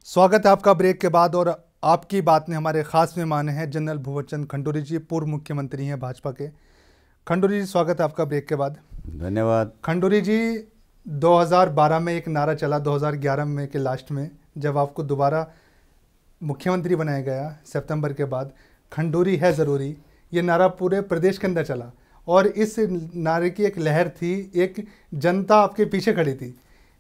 स्वागत है आपका ब्रेक के बाद। और आपकी बात में हमारे खास मेहमान हैं जनरल भुवनचंद खंडूरी जी, पूर्व मुख्यमंत्री हैं भाजपा के। खंडूरी जी, स्वागत है आपका ब्रेक के बाद। धन्यवाद। खंडूरी जी, 2012 में एक नारा चला, 2011 में के लास्ट में जब आपको दोबारा मुख्यमंत्री बनाया गया सितंबर के बाद, खंडूरी है ज़रूरी, ये नारा पूरे प्रदेश के अंदर चला और इस नारे की एक लहर थी, एक जनता आपके पीछे खड़ी थी।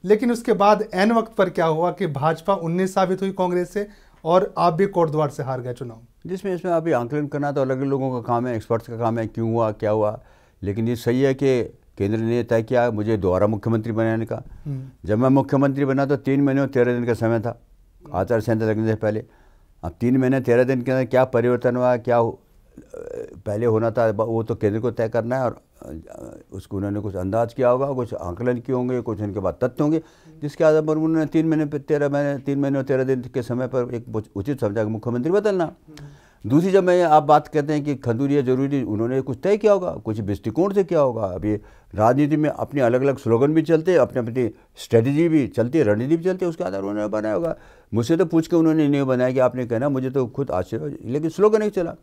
लेकिन उसके बाद ऐन वक्त पर क्या हुआ कि भाजपा 19 साबित हुई कांग्रेस से और आप भी कोट द्वार से हार गए चुनाव। जिसमें इसमें अभी आंकलन करना तो अलग अलग लोगों का काम है, एक्सपर्ट्स का काम है, क्यों हुआ क्या हुआ। लेकिन ये सही है कि केंद्र ने तय किया मुझे दोबारा मुख्यमंत्री बनाने का। जब मैं मुख्यमंत्री बना तो 3 महीने और 13 दिन का समय था आचार संहिता लगने से पहले। अब 3 महीने 13 दिन के अंदर क्या परिवर्तन हुआ, क्या पहले होना था, वो तो केंद्र को तय करना है। और उसको उन्होंने कुछ अंदाज किया होगा, कुछ आंकलन किए होंगे, कुछ उनके बाद तथ्य होंगे, जिसके आधार पर उन्होंने 3 महीने और 13 दिन के समय पर एक उचित समझा कि मुख्यमंत्री बदलना। दूसरी, जब मैं आप बात करते हैं कि खंडूरी जरूरी, उन्होंने कुछ तय किया होगा, कुछ दृष्टिकोण से किया होगा। अभी राजनीति में अपने अलग अलग स्लोगन भी चलते हैं, अपनी अपनी स्ट्रेटजी भी चलती है, रणनीति भी चलती है, उसके आधार उन्होंने बनाया होगा। मुझसे तो पूछ के उन्होंने नहीं बनाया कि आपने कहना, मुझे तो खुद आश्चर्य, लेकिन स्लोगन नहीं चला।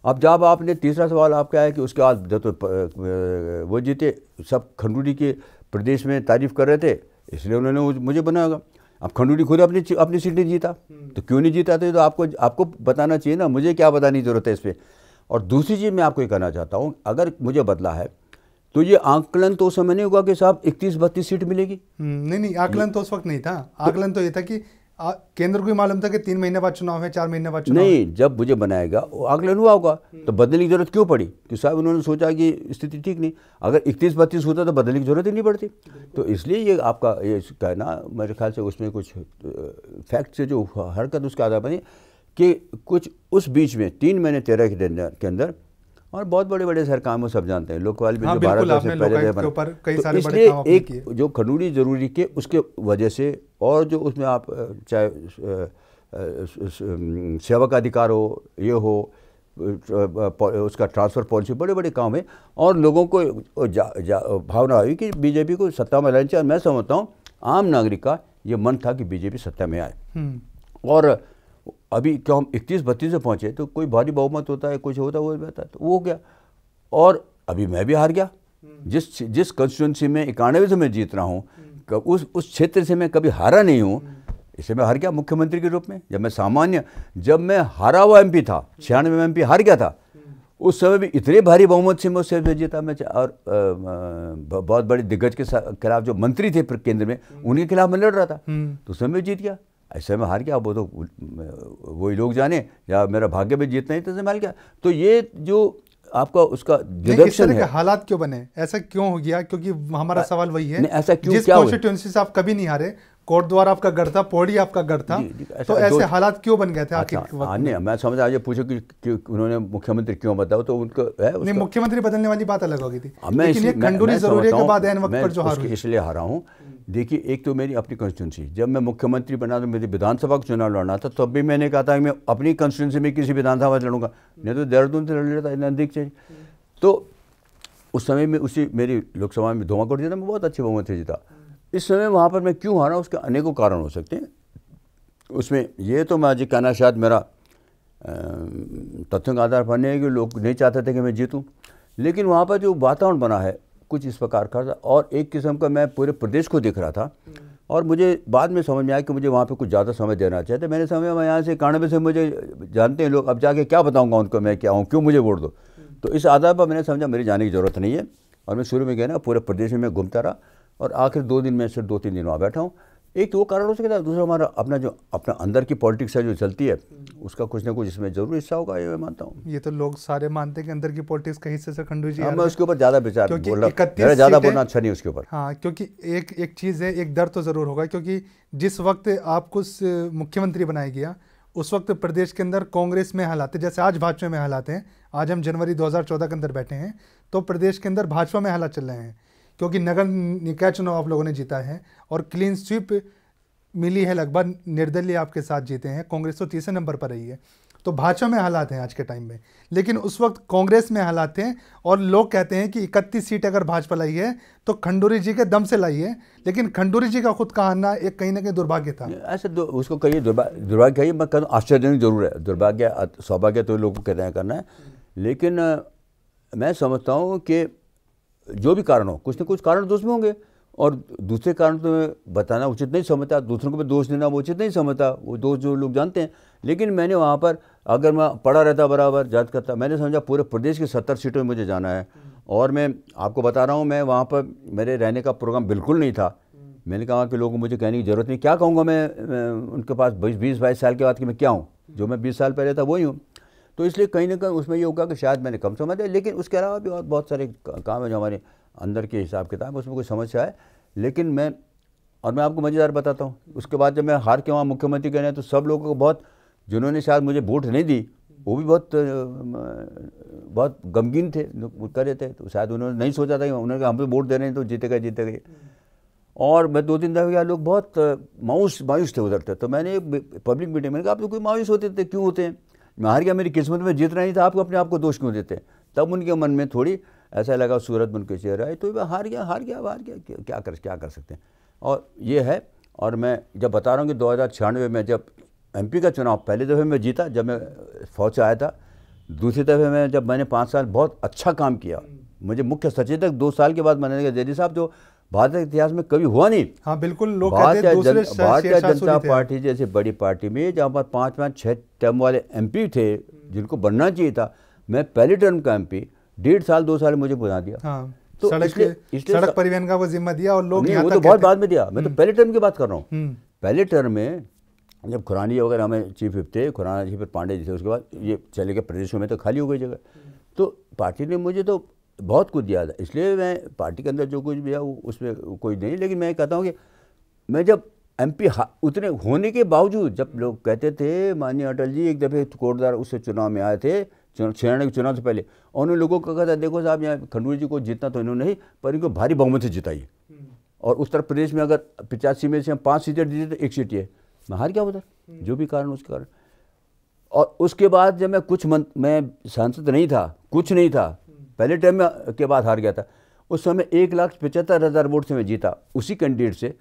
अब जब आपने तीसरा सवाल आपका है कि उसके बाद जब तो वो जीते, सब खंडूरी के प्रदेश में तारीफ कर रहे थे, इसलिए उन्होंने मुझे बनाया होगा। अब खंडूरी खुद अपनी सीट नहीं जीता, तो क्यों नहीं जीता थे, तो आपको बताना चाहिए ना, मुझे क्या बताने की जरूरत है इस पर। और दूसरी चीज़ मैं आपको ये कहना चाहता हूँ, अगर मुझे बदला है तो ये आंकलन तो उस समय नहीं होगा कि साहब 31-32 सीट मिलेगी। नहीं, आकलन तो उस वक्त नहीं था। आकलन तो ये था कि केंद्र को ही मालूम था कि 3 महीने बाद चुनाव है, 4 महीने बाद चुनाव नहीं, जब मुझे बनाएगा वो आकलन हुआ होगा, तो बदलने की जरूरत क्यों पड़ी कि साहब उन्होंने सोचा कि स्थिति ठीक नहीं। अगर 31-32 होता तो बदलने की जरूरत ही नहीं पड़ती। तो इसलिए ये आपका ये कहना मेरे ख्याल से उसमें कुछ फैक्ट से जो हरकत उसके आधार पर नहीं कि कुछ उस बीच में 3 महीने 13 के अंदर और बहुत बड़े बड़े सर काम, वो सब जानते हैं, लोकपाल भी जो 12 से पहले तो इसलिए एक जो खंडूरी जरूरी के उसके वजह से, और जो उसमें आप चाहे सेवक अधिकार हो, ये हो, उसका ट्रांसफ़र पॉलिसी, बड़े बड़े काम है, और लोगों को भावना हुई कि बीजेपी को सत्ता में लानी चाहिए। मैं समझता हूँ आम नागरिक का ये मन था कि बीजेपी सत्ता में आए। और अभी क्यों हम 31-32 से पहुँचे, तो कोई भारी बहुमत होता है, कुछ होता है, वो रहता है, तो वो हो गया। और अभी मैं भी हार गया। जिस कंस्टिट्यूंसी में 91 से मैं जीत रहा हूँ, उस क्षेत्र से मैं कभी हारा नहीं हूँ, इससे मैं हार गया मुख्यमंत्री के रूप में। जब मैं हारा हुआ MP था, 96 में MP हार गया था, उस समय भी इतने भारी बहुमत से मैं उससे जीता। मैं और बहुत बड़े दिग्गज के खिलाफ जो मंत्री थे केंद्र में, उनके खिलाफ मैं लड़ रहा था, तो उस समय जीत गया। ऐसे में हार गया, वो तो वही लोग जाने, या मेरा भाग्य में जीतना ही तो संभाल गया। तो ये जो आपका उसका डिडक्शन है, हालात क्यों बने, ऐसा क्यों हो गया? क्योंकि हमारा सवाल वही है, ऐसा क्यों, जिस कॉन्स्टिट्यूएंसी से आप कभी नहीं हारे, कोट द्वार आपका गढ़ था, पौड़ी आपका गढ़ था, तो ऐसे हालात क्यों बन गए थे आखिर वक्त? नहीं, मैं समझ आज पूछो कि उन्होंने मुख्यमंत्री क्यों बताओ, तो उनको नहीं, मुख्यमंत्री बदलने वाली बात अलग होगी थी, लेकिन ये खंडूरी जरूरी के बाद ऐन वक्त पर जो हार हुई, इसलिए हारा हूँ। देखिए, एक तो मेरी अपनी कंस्टिट्यूंसी, जब मैं मुख्यमंत्री बना तो मेरी विधानसभा का चुनाव लड़ना था, तब भी मैंने कहा था कि मैं अपनी कंस्टिट्यूंसी में किसी विधानसभा से लड़ूंगा, नहीं तो देहरादून से लड़ लेता, नज़दीक से। तो उस समय में उसी मेरी लोकसभा में धुआंकोट जीता, मैं बहुत अच्छे बहुमत से जीता। इस समय वहाँ पर मैं क्यों हारा, उसके अनेकों कारण हो सकते हैं। उसमें ये तो मैं आज कहना शायद मेरा तथ्यों के आधार पर नहीं है कि लोग नहीं चाहते थे कि मैं जीतूँ, लेकिन वहाँ पर जो वातावरण बना है कुछ इस प्रकार का था, और एक किस्म का मैं पूरे प्रदेश को देख रहा था, और मुझे बाद में समझ में आया कि मुझे वहाँ पे कुछ ज़्यादा समय देना चाहिए। तो मैंने समय, मैं यहाँ से 91 से मुझे जानते हैं लोग, अब जाके क्या बताऊँगा उनको मैं क्या हूँ, क्यों मुझे वोट दो। तो इस आधार पर मैंने समझा मेरी जाने की ज़रूरत नहीं है, और मैं शुरू में गया ना पूरे प्रदेश में मैं घूमता रहा, और आखिर 2 दिन में सिर्फ 2-3 दिन वहाँ बैठा हूँ। एक तो वो कारण हो सकता है, दूसरा हमारा अपना अंदर की पॉलिटिक्स है जो चलती है, उसका कुछ ना कुछ इसमें जरूर हिस्सा होगा, ये मैं मानता हूँ। ये तो लोग सारे मानते हैं कि अंदर की पॉलिटिक्स का हिस्से से खंडूरी जी। मैं उसके ऊपर ज़्यादा विचार ज़्यादा बोलना अच्छा नहीं उसके ऊपर। हाँ, क्योंकि एक चीज़ है, एक डर तो ज़रूर होगा, क्योंकि जिस वक्त आपको मुख्यमंत्री बनाया गया, उस वक्त प्रदेश के अंदर कांग्रेस में हालात, जैसे आज भाजपा में हालात हैं, आज हम जनवरी 2014 के अंदर बैठे हैं, तो प्रदेश के अंदर भाजपा में हालात चल रहे हैं, क्योंकि नगर निकाय चुनाव आप लोगों ने जीता है और क्लीन स्वीप मिली है, लगभग निर्दलीय आपके साथ जीते हैं, कांग्रेस तो तीसरे नंबर पर रही है। तो भाजपा में हालात हैं आज के टाइम में, लेकिन उस वक्त कांग्रेस में हालात थे और लोग कहते हैं कि 31 सीट अगर भाजपा लाई है तो खंडूरी जी के दम से लाई है, लेकिन खंडूरी जी का खुद का आना एक कहीं ना कहीं दुर्भाग्य था। ऐसे उसको कहिए दुर्भाग्य कहिए, मैं कहूँ आश्चर्यजनक जरूर है, दुर्भाग्य सौभाग्य तो लोगों को कहते करना है, लेकिन मैं समझता हूँ कि जो भी कारण हो, कुछ न कुछ कारण तो उसमें होंगे, और दूसरे कारण तो मैं बताना उचित नहीं समझता, दूसरों को भी दोष देना वो उचित नहीं समझता, वो दोष जो लोग जानते हैं। लेकिन मैंने वहाँ पर अगर मैं पढ़ा रहता बराबर जांच करता, मैंने समझा पूरे प्रदेश की 70 सीटों में मुझे जाना है, और मैं आपको बता रहा हूँ मैं वहाँ पर मेरे रहने का प्रोग्राम बिल्कुल नहीं था। मैंने कहा कि लोगों को मुझे कहने की ज़रूरत नहीं, क्या कहूँगा मैं उनके पास 20-22 साल के बाद कि मैं क्या हूँ, जो मैं 20 साल पहले था वही हूँ। तो इसलिए कहीं ना कहीं उसमें ये होगा कि शायद मैंने कम समझ है, लेकिन उसके अलावा भी और बहुत सारे काम है जो हमारे अंदर के हिसाब किताब, उसमें कोई समस्या है। लेकिन मैं आपको मज़ेदार बताता हूँ, उसके बाद जब मैं हार के वहाँ मुख्यमंत्री कहने, तो सब लोगों को बहुत, जिन्होंने शायद मुझे वोट नहीं दी वो भी बहुत गमगीन थे, कर रहे थे, तो शायद उन्होंने नहीं सोचा था, उन्होंने कहा हम तो वोट दे रहे हैं तो जीतेगा। और मैं 2-3 दफ़े गया, लोग बहुत मायूस थे उधर थे। तो मैंने पब्लिक मीटिंग में कहा आप तो कोई मायूस होते थे, क्यों होते हैं, मैं हार गया, मेरी किस्मत में जीतना नहीं था, आपको अपने आप को दोष क्यों देते हैं। तब उनके मन में थोड़ी ऐसा लगा सूरत बन के चेहरा है, तो हार गया क्या कर सकते हैं। और ये है, और मैं जब बता रहा हूँ कि 2096 में जब MP का चुनाव पहले दफ़े में जीता, जब मैं फौज से आया था, दूसरी दफ़े में जब मैंने 5 साल बहुत अच्छा काम किया, मुझे मुख्य सचेतक 2 साल के बाद मैंने कहा जैदी साहब जो भारत के इतिहास में कभी हुआ नहीं। हाँ बिल्कुल, लोग भारतीय जनता पार्टी जैसे बड़ी पार्टी में जहाँ पर 5-5-6 टर्म वाले MP थे जिनको बनना चाहिए था, मैं पहले टर्म का MP 1.5 साल 2 साल मुझे बना दिया। हाँ, तो सड़क परिवहन का वो जिम्मा दिया, और लोग वो तो बहुत बाद में दिया, मैं तो पहले टर्म की बात कर रहा हूँ। पहले टर्म में जब खुरानी वगैरह हमें चीफ विप थे, खुराना जी फिर पांडे जी थे, उसके बाद ये चले गए प्रदेशों में, तो खाली हो गई जगह। तो पार्टी ने मुझे तो बहुत कुछ दिया था, इसलिए मैं पार्टी के अंदर जो कुछ भी है उसमें कोई नहीं। लेकिन मैं कहता हूँ कि मैं जब MP उतने होने के बावजूद, जब लोग कहते थे माननीय अटल जी एक दफ़े कोटद्वार उससे चुनाव में आए थे, 96 के चुनाव से पहले, और उन्होंने लोगों को कहा था देखो साहब यहाँ खंडूरी जी को जीतना तो इन्होंने नहीं, पर इनको भारी बहुमत से जिताइए, और उत्तर प्रदेश में अगर 85 में से हम 5 सीटें जीते तो 1 सीट है, मैं हार गया उधर, जो भी कारण उसके कारण। और उसके बाद जब मैं सांसद नहीं था, कुछ नहीं था, पहले टाइम में के बाद हार गया था, उस समय 1,75,000 वोट से मैं जीता, उसी कैंडिडेट से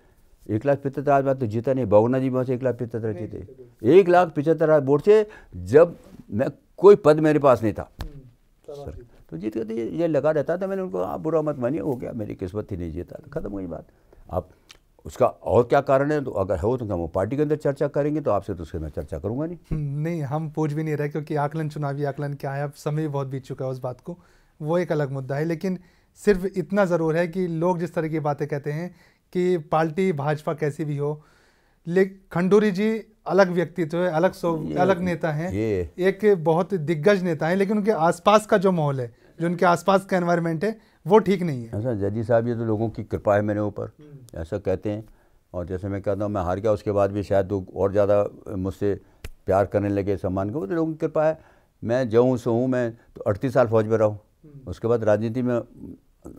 1,75,000 बात तो जीता नहीं, बहुगुणा जी वहाँ से 1,75,000 जीते, 1,75,000 वोट से, जब मैं कोई पद मेरे पास नहीं था सर, तो जीत गए थे। ये लगा रहता था, मैंने उनको आप बुरा मत मानिए, हो गया, मेरी किस्मत ही नहीं जीता, खत्म हुई बात। आप उसका और क्या कारण है, तो अगर हो तो हम पार्टी के अंदर चर्चा करेंगे, तो आपसे तो उसके मैं चर्चा करूंगा नहीं, हम पूछ भी नहीं रहे, क्योंकि आकलन, चुनावी आकलन क्या है, अब समय बहुत बीत चुका है उस बात को, वो एक अलग मुद्दा है। लेकिन सिर्फ इतना ज़रूर है कि लोग जिस तरह की बातें कहते हैं कि पार्टी भाजपा कैसी भी हो, लेकिन खंडूरी जी अलग व्यक्तित्व है, अलग नेता हैं, एक बहुत दिग्गज नेता हैं, लेकिन उनके आसपास का जो माहौल है, जो उनके आसपास का एनवायरनमेंट है, वो ठीक नहीं है। ऐसा जैदी साहब, ये तो लोगों की कृपा है मेरे ऊपर, ऐसा कहते हैं। और जैसे मैं कहता हूँ मैं हार गया, उसके बाद भी शायद लोग और ज़्यादा मुझसे प्यार करने लगे, सम्मान को, तो लोगों की कृपा है। मैं जो हूँ सो हूँ, मैं तो 38 साल फौज में रहा हूँ, उसके बाद राजनीति में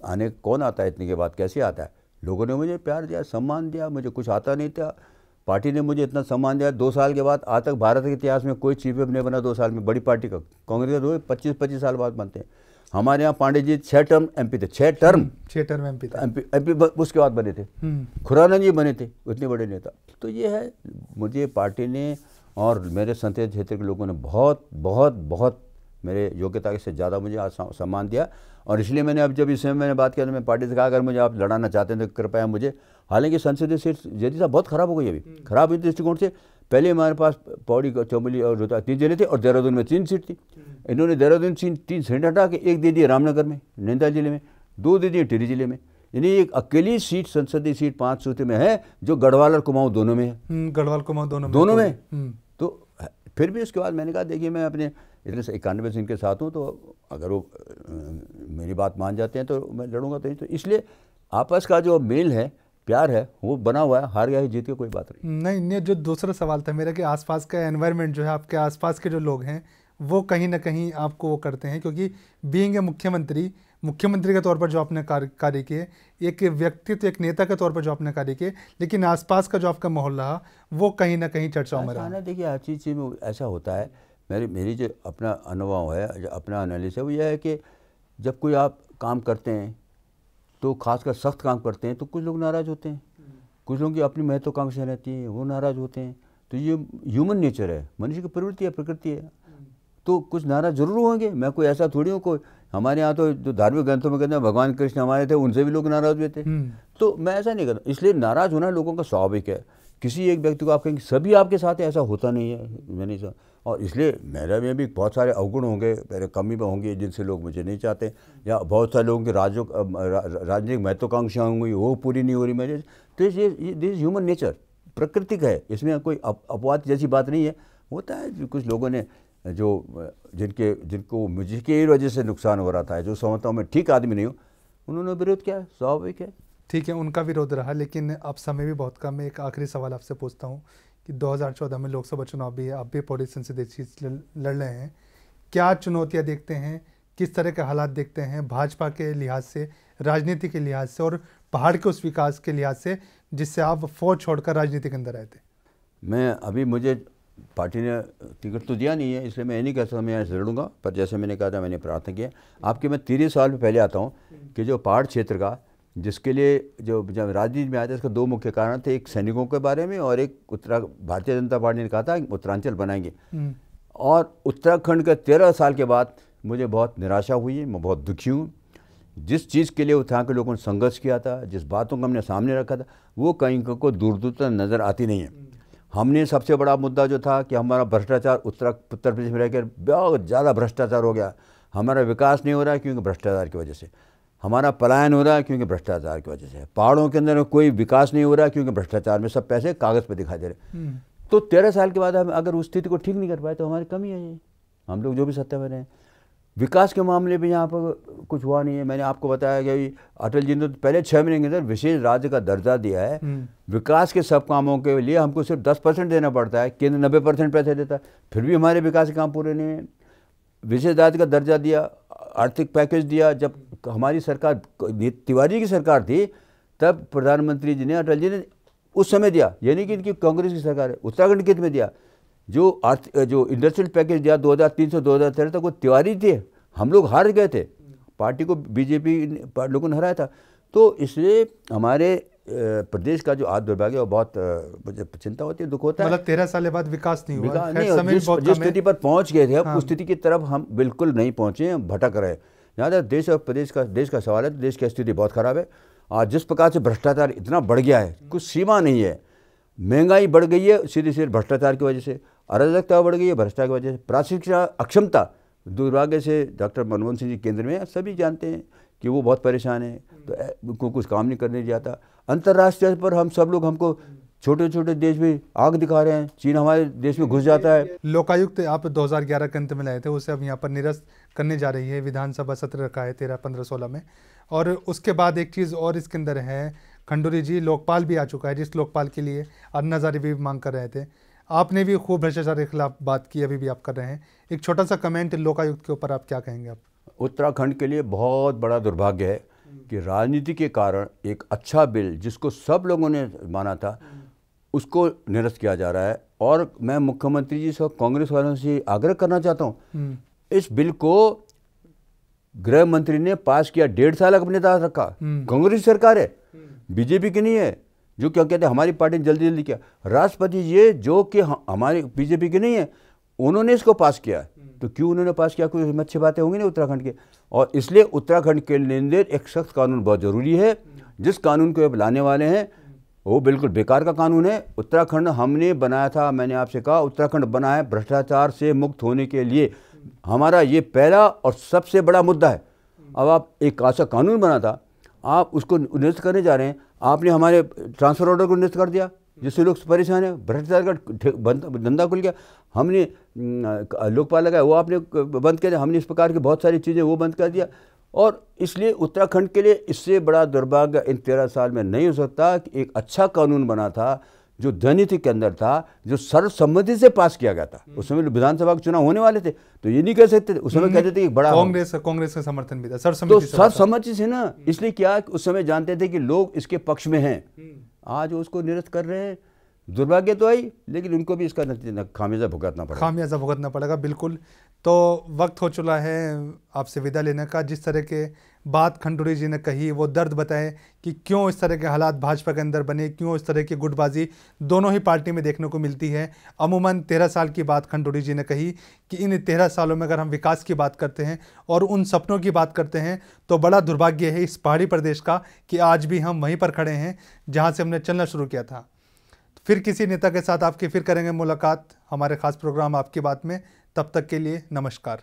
आने कौन आता है इतने के बाद, कैसे आता है। लोगों ने मुझे प्यार दिया, सम्मान दिया, मुझे कुछ आता नहीं था, पार्टी ने मुझे इतना सम्मान दिया। 2 साल के बाद आज तक भारत के इतिहास में कोई चीफ विप नहीं बना 2 साल में, बड़ी पार्टी का। कांग्रेस का रोज 25-25 साल बाद बनते हैं। हमारे यहाँ पांडे जी 6 टर्म MP थे, 6 टर्म MP थे, MP उसके बाद बने थे। खुराना जी बने थे, इतने बड़े नेता। तो ये है, मुझे पार्टी ने और मेरे संसदीय क्षेत्र के लोगों ने बहुत बहुत बहुत मेरे योग्यता से ज़्यादा मुझे सम्मान दिया। और इसलिए मैंने अब जब इसमें मैंने बात किया तो मैं पार्टी से कहा अगर मुझे आप लड़ाना चाहते हैं तो कृपया मुझे। हालांकि संसदीय सीट जैदी साहब बहुत ख़राब हो गई, अभी ख़राब इस दृष्टिकोण से। पहले हमारे पास पौड़ी, चौमली और रोहतक 3 जिले थे, और देहरादून में 3 सीट थी। इन्होंने देहरादून 3 सीट हटा के 1 दे दिए रामनगर में, नैनीताल जिले में, 2 दे दिए टिहरी जिले में। यानी एक अकेली सीट, संसदीय सीट 5 सूत्रों में है, जो गढ़वाल और कुमाऊं दोनों में है। गढ़वाल कुमाऊं दोनों में। तो फिर भी उसके बाद मैंने कहा देखिए मैं अपने इतने 91 सिंह के साथ हूँ, तो अगर वो मेरी बात मान जाते हैं तो मैं लड़ूंगा। तो इसलिए आपस का जो मेल है, प्यार है, वो बना हुआ है। हार गया ही जीत के कोई बात नहीं। जो दूसरा सवाल था मेरा कि आसपास का एनवायरनमेंट जो है, आपके आसपास के जो लोग हैं, वो कहीं ना कहीं आपको वो करते हैं, क्योंकि बीइंग ए मुख्यमंत्री के तौर पर जो आपने कार्य किए, एक व्यक्तित्व, एक नेता के तौर पर जो आपने कार्य किए, लेकिन आसपास का जो आपका माहौल रहा, वो कहीं ना कहीं चर्चाओं में रहा। देखिए हर चीज़ में ऐसा होता है। मेरी जो अपना अनुभव है, जो अपना एनालिसिस है, वो यह है कि जब कोई आप काम करते हैं तो खासकर सख्त काम करते हैं तो कुछ लोग नाराज़ होते हैं, कुछ लोगों की अपनी महत्वाकांक्षा रहती है, वो नाराज़ होते हैं। तो ये ह्यूमन नेचर है, मनुष्य की प्रवृत्ति है, प्रकृति है। तो कुछ नाराज़ जरूर होंगे, मैं कोई ऐसा थोड़ी हूँ। कोई हमारे यहाँ तो जो धार्मिक ग्रंथों में कहते हैं भगवान कृष्ण हमारे थे, उनसे भी लोग नाराज़ हुए थे। तो मैं ऐसा नहीं करता, इसलिए नाराज़ होना लोगों का स्वाभाविक है। किसी एक व्यक्ति को आप कहेंगे सभी आपके साथ है, ऐसा होता नहीं है, मैंने नहीं। और इसलिए मेरे में भी बहुत सारे अवगुण होंगे, मेरे कमी में होंगी जिनसे लोग मुझे नहीं चाहते, या बहुत सारे लोगों की राजनीतिक महत्वाकांक्षा होंगी, वो पूरी नहीं हो रही मेरे। तो ये दिस ह्यूमन नेचर, प्रकृतिक है, इसमें कोई अपवाद जैसी बात नहीं है। होता है जो कुछ लोगों ने जो जिनको मुझे की वजह से नुकसान हो रहा था, जो समझता हूँ मैं ठीक आदमी नहीं हूँ, उन्होंने विरोध किया, स्वाभाविक है। ठीक है, उनका विरोध रहा, लेकिन अब समय भी बहुत कम है। एक आखिरी सवाल आपसे पूछता हूँ कि 2014 में लोकसभा चुनाव भी है, आप भी पौड़ी संसदीय सीट लड़ रहे हैं, क्या चुनौतियाँ देखते हैं, किस तरह के हालात देखते हैं भाजपा के लिहाज से, राजनीति के लिहाज से और पहाड़ के उस विकास के लिहाज से जिससे आप फौज छोड़कर राजनीति के अंदर आए थे? मैं अभी, मुझे पार्टी ने टिकट तो दिया नहीं है, इसलिए मैं ये नहीं कह सकता मैं यहाँ से लड़ूंगा, पर जैसे मैंने कहा था, मैंने प्रार्थना किया आपके, मैं 30 साल पहले आता हूँ कि जो पहाड़ क्षेत्र का, जिसके लिए जब राजनीति में आया था, इसका 2 मुख्य कारण थे, एक सैनिकों के बारे में और एक भारतीय जनता पार्टी ने कहा था उत्तरांचल बनाएंगे। और उत्तराखंड के 13 साल के बाद मुझे बहुत निराशा हुई है, मैं बहुत दुखी हूँ। जिस चीज़ के लिए उत्तराखंड के लोगों ने संघर्ष किया था, जिस बातों को हमने सामने रखा था, वो कहीं को दूर दूर तक नज़र आती नहीं है। हमने सबसे बड़ा मुद्दा जो था कि हमारा भ्रष्टाचार, उत्तर प्रदेश में रहकर बहुत ज़्यादा भ्रष्टाचार हो गया, हमारा विकास नहीं हो रहा है क्योंकि भ्रष्टाचार की वजह से, हमारा पलायन हो रहा है क्योंकि भ्रष्टाचार की वजह से, पहाड़ों के अंदर कोई विकास नहीं हो रहा है क्योंकि भ्रष्टाचार में सब पैसे कागज़ पर दिखाई दे रहे। तो 13 साल के बाद हम अगर उस स्थिति को ठीक नहीं कर पाए तो हमारी कमी है ये, हम लोग जो भी सत्ता में रहे। विकास के मामले में यहाँ पर कुछ हुआ नहीं है। मैंने आपको बताया कि अटल जी ने पहले 6 महीने के अंदर विशेष राज्य का दर्जा दिया है। विकास के सब कामों के लिए हमको सिर्फ 10% देना पड़ता है, केंद्र 90% पैसे देता है, फिर भी हमारे विकास के काम पूरे नहीं हैं। विशेष राज्य का दर्जा दिया, आर्थिक पैकेज दिया। जब हमारी सरकार तिवारी की सरकार थी तब प्रधानमंत्री जी ने, अटल जी ने उस समय दिया, यानी कि इनकी कांग्रेस की सरकार है, उत्तराखंड के हित में दिया। जो इंडस्ट्रियल पैकेज दिया 2003 से 2013 तक, वो तिवारी थे, हम लोग हार गए थे, पार्टी को बीजेपी लोगों ने हराया था। तो इसलिए हमारे प्रदेश का जो आज दुर्भाग्य है, बहुत मुझे चिंता होती है, दुख होता है। मतलब 13 साल बाद विकास नहीं हुआ, जिस स्थिति पर पहुंच गए थे उस स्थिति की तरफ हम बिल्कुल नहीं पहुंचे, हम भटक रहे। यहाँ तक देश और प्रदेश का सवाल है, देश की स्थिति बहुत खराब है। आज जिस प्रकार से भ्रष्टाचार इतना बढ़ गया है, कुछ सीमा नहीं है। महंगाई बढ़ गई है सीधे भ्रष्टाचार की वजह से, अराजकता बढ़ गई है भ्रष्टाचार की वजह से, प्रशिक्षण अक्षमता, दुर्भाग्य से डॉक्टर मनमोहन सिंह जी केंद्र में, सभी जानते हैं कि वो बहुत परेशान है, तो उनको कुछ काम नहीं करने जाता। अंतर्राष्ट्रीय पर हम सब लोग, हमको छोटे छोटे देश में आग दिखा रहे हैं, चीन हमारे देश में घुस जाता है। लोकायुक्त आप 2011 के अंत में लाए थे, उसे अब यहाँ पर निरस्त करने जा रही है, विधानसभा सत्र रखा है 13, 15, 16 में। और उसके बाद एक चीज़ और इसके अंदर है, खंडूरी जी लोकपाल भी आ चुका है, जिस लोकपाल के लिए अन्ना हजारे भी मांग कर रहे थे। आपने भी खूब भ्रष्टाचार के खिलाफ बात की, अभी भी आप कर रहे हैं। एक छोटा सा कमेंट लोकायुक्त के ऊपर आप क्या कहेंगे? आप उत्तराखंड के लिए बहुत बड़ा दुर्भाग्य है कि राजनीति के कारण एक अच्छा बिल जिसको सब लोगों ने माना था, उसको निरस्त किया जा रहा है। और मैं मुख्यमंत्री जी से, कांग्रेस वालों से आग्रह करना चाहता हूँ, इस बिल को गृह मंत्री ने पास किया, 1.5 साल अपने पास रखा, कांग्रेस सरकार है, बीजेपी की नहीं है, जो क्या कहते हैं हमारी पार्टी ने जल्दी जल्दी किया। राष्ट्रपति जी जो कि हमारी बीजेपी की नहीं है, उन्होंने इसको पास किया, तो क्यों उन्होंने पास किया? कोई अच्छी बातें होंगी ना उत्तराखंड के। और इसलिए उत्तराखंड के लिए एक सख्त कानून बहुत ज़रूरी है। जिस कानून को अब लाने वाले हैं वो बिल्कुल बेकार का कानून है। उत्तराखंड हमने बनाया था, मैंने आपसे कहा, उत्तराखंड बना है भ्रष्टाचार से मुक्त होने के लिए। हमारा ये पहला और सबसे बड़ा मुद्दा है। अब आप एक ऐसा कानून बना था, आप उसको निरस्त करने जा रहे हैं। आपने हमारे ट्रांसफर ऑर्डर को निरस्त कर दिया, जिससे लोग परेशान है, भ्रष्टाचार का धंधा खुल गया। हमने लोकपाल लगाया, वो आपने बंद कर दिया। हमने इस प्रकार की बहुत सारी चीज़ें वो बंद कर दिया। और इसलिए उत्तराखंड के लिए इससे बड़ा दुर्भाग्य इन 13 साल में नहीं हो सकता कि एक अच्छा कानून बना था, जो जनहित के अंदर था, जो सर्वसम्मति से पास किया गया था। उस समय विधानसभा के चुनाव होने वाले थे, तो ये नहीं कह सकते थे, उस समय कहते थे कि बड़ा कांग्रेस का समर्थन भी था, सर्वसम्मति से ना। इसलिए क्या उस समय जानते थे कि लोग इसके पक्ष में हैं। आज उसको निरस्त कर रहे हैं, दुर्भाग्य तो आई, लेकिन उनको भी इसका खामियाजा भुगतना पड़ा। खामियाजा भुगतना पड़ेगा, बिल्कुल। तो वक्त हो चुका है आपसे विदा लेने का। जिस तरह के बात खंडूरी जी ने कही, वो दर्द बताएं कि क्यों इस तरह के हालात भाजपा के अंदर बने, क्यों इस तरह की गुटबाजी दोनों ही पार्टी में देखने को मिलती है। अमूमन 13 साल की बात खंडूरी जी ने कही कि इन 13 सालों में अगर हम विकास की बात करते हैं और उन सपनों की बात करते हैं तो बड़ा दुर्भाग्य है इस पहाड़ी प्रदेश का कि आज भी हम वहीं पर खड़े हैं जहाँ से हमने चलना शुरू किया था। फिर किसी नेता के साथ आपकी फिर करेंगे मुलाकात हमारे खास प्रोग्राम आपकी बात में। तब तक के लिए नमस्कार।